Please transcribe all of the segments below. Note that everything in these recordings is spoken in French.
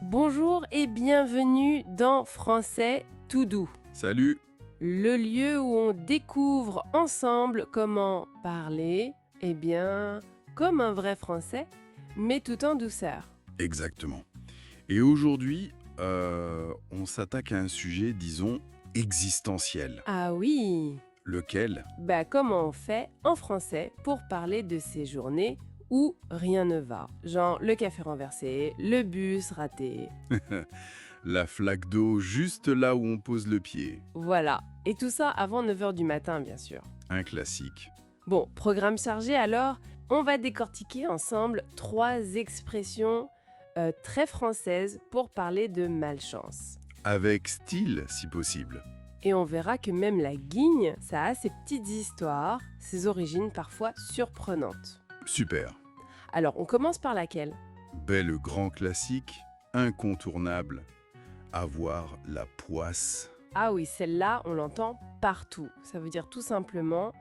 Bonjour et bienvenue dans Français tout doux, Salut. le lieu où on découvre ensemble comment parler, comme un vrai français, mais tout en douceur. Exactement. Et aujourd'hui, on s'attaque à un sujet, disons, existentiel. Ah oui, Lequel? comment on fait en français pour parler de ces journées où rien ne va? Genre le café renversé, le bus raté, La flaque d'eau juste là où on pose le pied. voilà. Et tout ça avant 9h du matin, bien sûr. Un classique. Bon, programme chargé alors, on va décortiquer ensemble 3 expressions très françaises pour parler de malchance. Avec style, si possible. Et on verra que même la guigne, ça a ses petites histoires, ses origines parfois surprenantes. Super. Alors, on commence par laquelle? Le grand classique, incontournable. Avoir la poisse. Ah oui, celle-là, on l'entend partout. Ça veut dire tout simplement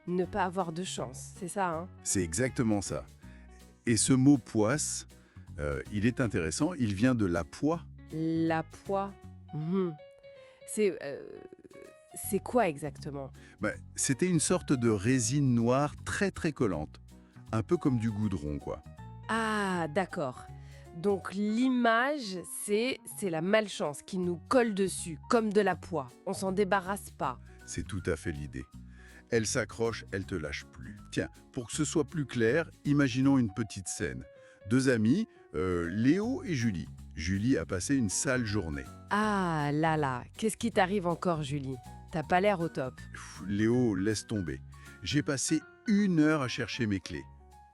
ne pas avoir de chance, c'est ça, hein? C'est exactement ça. Et ce mot poisse, il est intéressant, il vient de la poix. La poix. Mhm. C'est quoi exactement? C'était une sorte de résine noire très très collante. Un peu comme du goudron, quoi. Ah, d'accord. Donc l'image, c'est la malchance qui nous colle dessus, comme de la poix. On s'en débarrasse pas. C'est tout à fait l'idée. Elle s'accroche, elle te lâche plus. Tiens, pour que ce soit plus clair, imaginons une petite scène. 2 amis, Léo et Julie. Julie a passé une sale journée. Ah là, qu'est-ce qui t'arrive encore, Julie? T'as pas l'air au top. Léo, laisse tomber. J'ai passé 1 heure à chercher mes clés.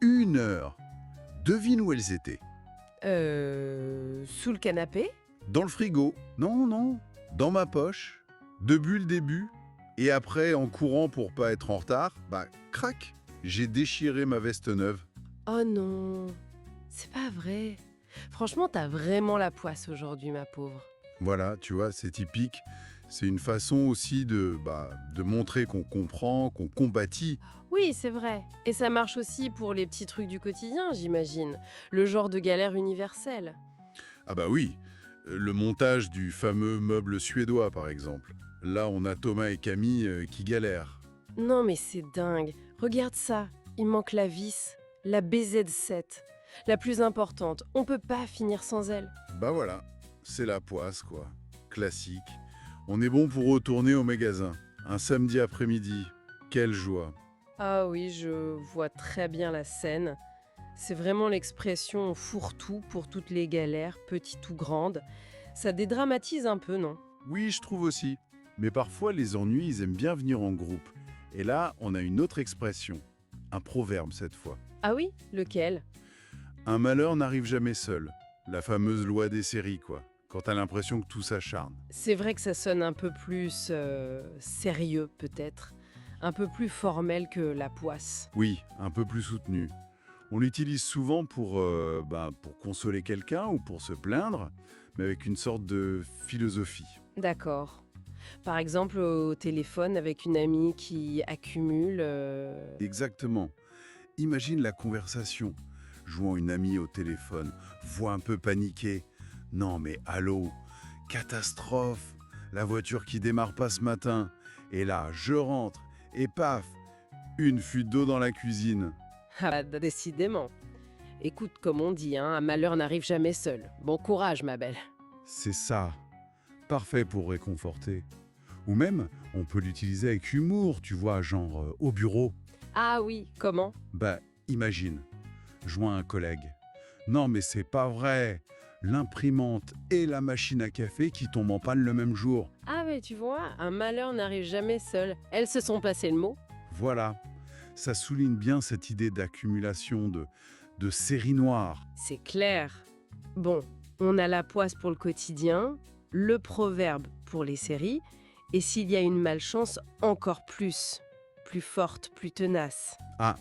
1 heure. Devine où elles étaient. Sous le canapé? Dans le frigo. Non. Dans ma poche. Depuis le début. Et après, en courant pour pas être en retard, crac, j'ai déchiré ma veste neuve. Oh non, c'est pas vrai. Franchement, t'as vraiment la poisse aujourd'hui, ma pauvre. Voilà, tu vois, c'est typique. C'est une façon aussi de montrer qu'on comprend, qu'on compatit. Oui, c'est vrai. Et ça marche aussi pour les petits trucs du quotidien, j'imagine. Le genre de galère universelle. Ah bah oui, le montage du fameux meuble suédois, par exemple. Là, on a Thomas et Camille qui galèrent. Non mais c'est dingue. Regarde ça. Il manque la vis, la BZ7. La plus importante. On peut pas finir sans elle. Bah voilà, c'est la poisse, quoi. Classique. On est bon pour retourner au magasin. Un samedi après-midi. Quelle joie. Ah oui, je vois très bien la scène. C'est vraiment l'expression fourre-tout pour toutes les galères, petites ou grandes. Ça dédramatise un peu, non? Oui, je trouve aussi. Mais parfois, les ennuis, ils aiment bien venir en groupe. Et là, on a une autre expression. Un proverbe, cette fois. Ah oui? Lequel? Un malheur n'arrive jamais seul. La fameuse loi des séries, quoi. Quand t'as l'impression que tout s'acharne. C'est vrai que ça sonne un peu plus sérieux, peut-être. Un peu plus formel que la poisse. Oui, un peu plus soutenu. On l'utilise souvent pour consoler quelqu'un ou pour se plaindre, mais avec une sorte de philosophie. D'accord. Par exemple, au téléphone avec une amie qui accumule... Exactement. Imagine la conversation. Jouant une amie au téléphone, voix un peu paniquée. Non mais allô, catastrophe, la voiture qui démarre pas ce matin. Et là, je rentre, et paf, une fuite d'eau dans la cuisine. Ah, décidément. Écoute, comme on dit, hein, un malheur n'arrive jamais seul. Bon courage, ma belle. C'est ça. Parfait pour réconforter. Ou même, on peut l'utiliser avec humour, tu vois, genre au bureau. Ah oui, comment? Imagine, joins un collègue. Non mais c'est pas vrai. L'imprimante et la machine à café qui tombent en panne le même jour. Ah mais tu vois, un malheur n'arrive jamais seul. Elles se sont passées le mot. Voilà. Ça souligne bien cette idée d'accumulation, de série noire. C'est clair. Bon, on a la poisse pour le quotidien, le proverbe pour les séries, et s'il y a une malchance, encore plus forte, plus tenace. Ah,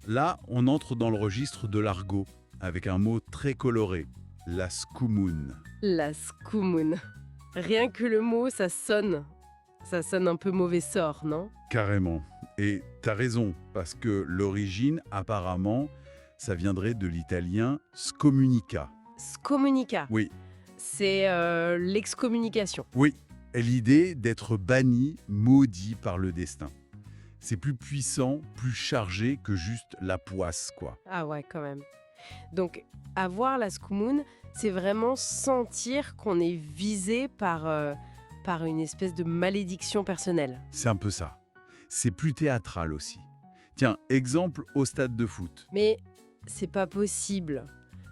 là, on entre dans le registre de l'argot, avec un mot très coloré, la scoumoune. La scoumoune. Rien que le mot, ça sonne. Ça sonne un peu mauvais sort, non? Carrément. Et t'as raison, parce que l'origine, apparemment, ça viendrait de l'italien scomunica. Scomunica, Oui, c'est l'excommunication. oui. Et l'idée d'être banni, maudit par le destin. C'est plus puissant, plus chargé que juste la poisse, quoi. Ah ouais, quand même. Donc, avoir la scoumoune, c'est vraiment sentir qu'on est visé par une espèce de malédiction personnelle. C'est un peu ça. C'est plus théâtral aussi. Tiens, exemple au stade de foot. Mais c'est pas possible.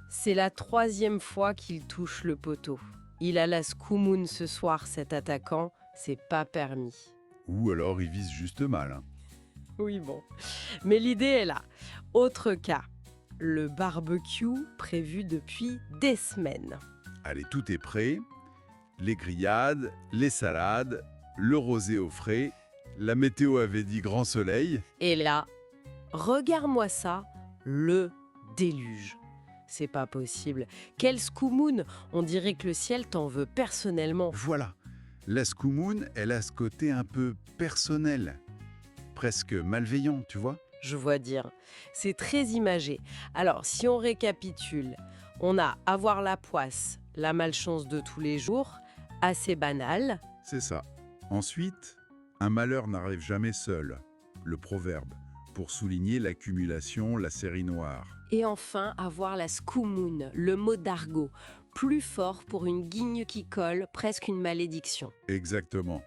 C'est la 3e fois qu'il touche le poteau. Il a la scoumoune ce soir, cet attaquant. C'est pas permis. Ou alors il vise juste mal, hein. Oui, bon. Mais l'idée est là. Autre cas. Le barbecue prévu depuis des semaines. Allez, tout est prêt. Les grillades, les salades, le rosé au frais. La météo avait dit grand soleil. Et là, regarde-moi ça, le déluge. C'est pas possible. Quelle scoumoune! On dirait que le ciel t'en veut personnellement. Voilà. La scoumoune, elle a ce côté un peu personnel. Presque malveillant, tu vois. Je vois dire. C'est très imagé. Alors, si on récapitule, on a avoir la poisse, la malchance de tous les jours, assez banal. C'est ça. Ensuite, un malheur n'arrive jamais seul. Le proverbe, pour souligner l'accumulation, la série noire. Et enfin, avoir la scoumoune, le mot d'argot, plus fort pour une guigne qui colle, presque une malédiction. Exactement.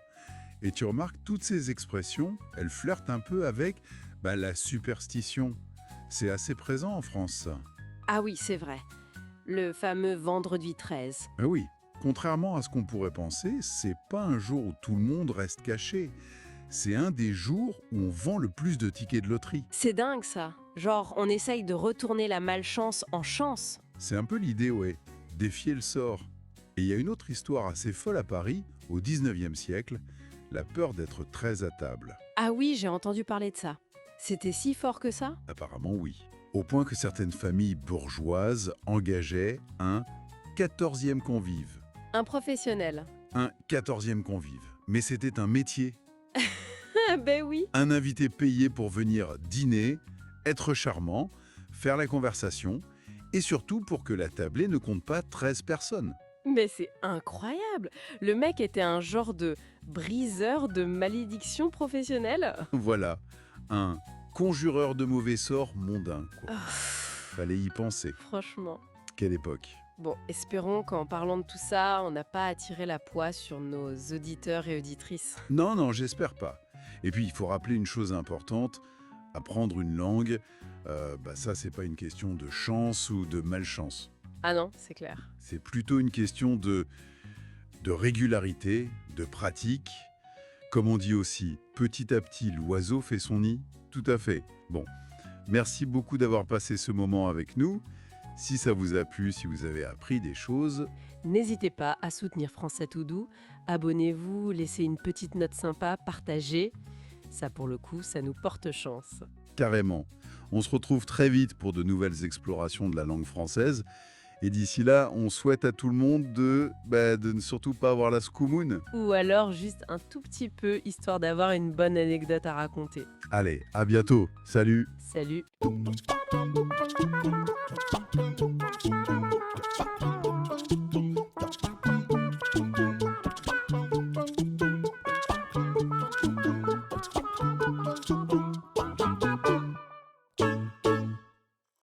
Et tu remarques, toutes ces expressions, elles flirtent un peu avec la superstition. C'est assez présent en France. Ah oui, c'est vrai. Le fameux vendredi 13. Ah oui, contrairement à ce qu'on pourrait penser, c'est pas un jour où tout le monde reste caché. C'est un des jours où on vend le plus de tickets de loterie. C'est dingue ça. Genre, on essaye de retourner la malchance en chance. C'est un peu l'idée, ouais, défier le sort. Et il y a une autre histoire assez folle à Paris, au 19e siècle, la peur d'être très à table. Ah oui, j'ai entendu parler de ça. C'était si fort que ça? Apparemment oui. Au point que certaines familles bourgeoises engageaient un 14e convive. Un professionnel. Un 14e convive. Mais c'était un métier. Ah ben oui. Un invité payé pour venir dîner, être charmant, faire la conversation, et surtout pour que la tablée ne compte pas 13 personnes. Mais c'est incroyable. Le mec était un genre de briseur de malédiction professionnelle. Voilà, un conjureur de mauvais sorts mondain, quoi. Fallait y penser. Franchement. Quelle époque. Bon, espérons qu'en parlant de tout ça, on n'a pas attiré la poisse sur nos auditeurs et auditrices. Non, j'espère pas. Et puis, il faut rappeler une chose importante, apprendre une langue, ça, c'est pas une question de chance ou de malchance. Ah non, c'est clair. C'est plutôt une question de régularité, de pratique. Comme on dit aussi, petit à petit, l'oiseau fait son nid. Tout à fait. Bon, merci beaucoup d'avoir passé ce moment avec nous. Si ça vous a plu, si vous avez appris des choses, N'hésitez pas à soutenir Français tout doux. Abonnez-vous, laissez une petite note sympa, partagez. Ça, pour le coup, ça nous porte chance. carrément. On se retrouve très vite pour de nouvelles explorations de la langue française. Et d'ici là, on souhaite à tout le monde de ne surtout pas avoir la scoumoune. Ou alors juste un tout petit peu, histoire d'avoir une bonne anecdote à raconter. Allez, à bientôt. Salut. Salut.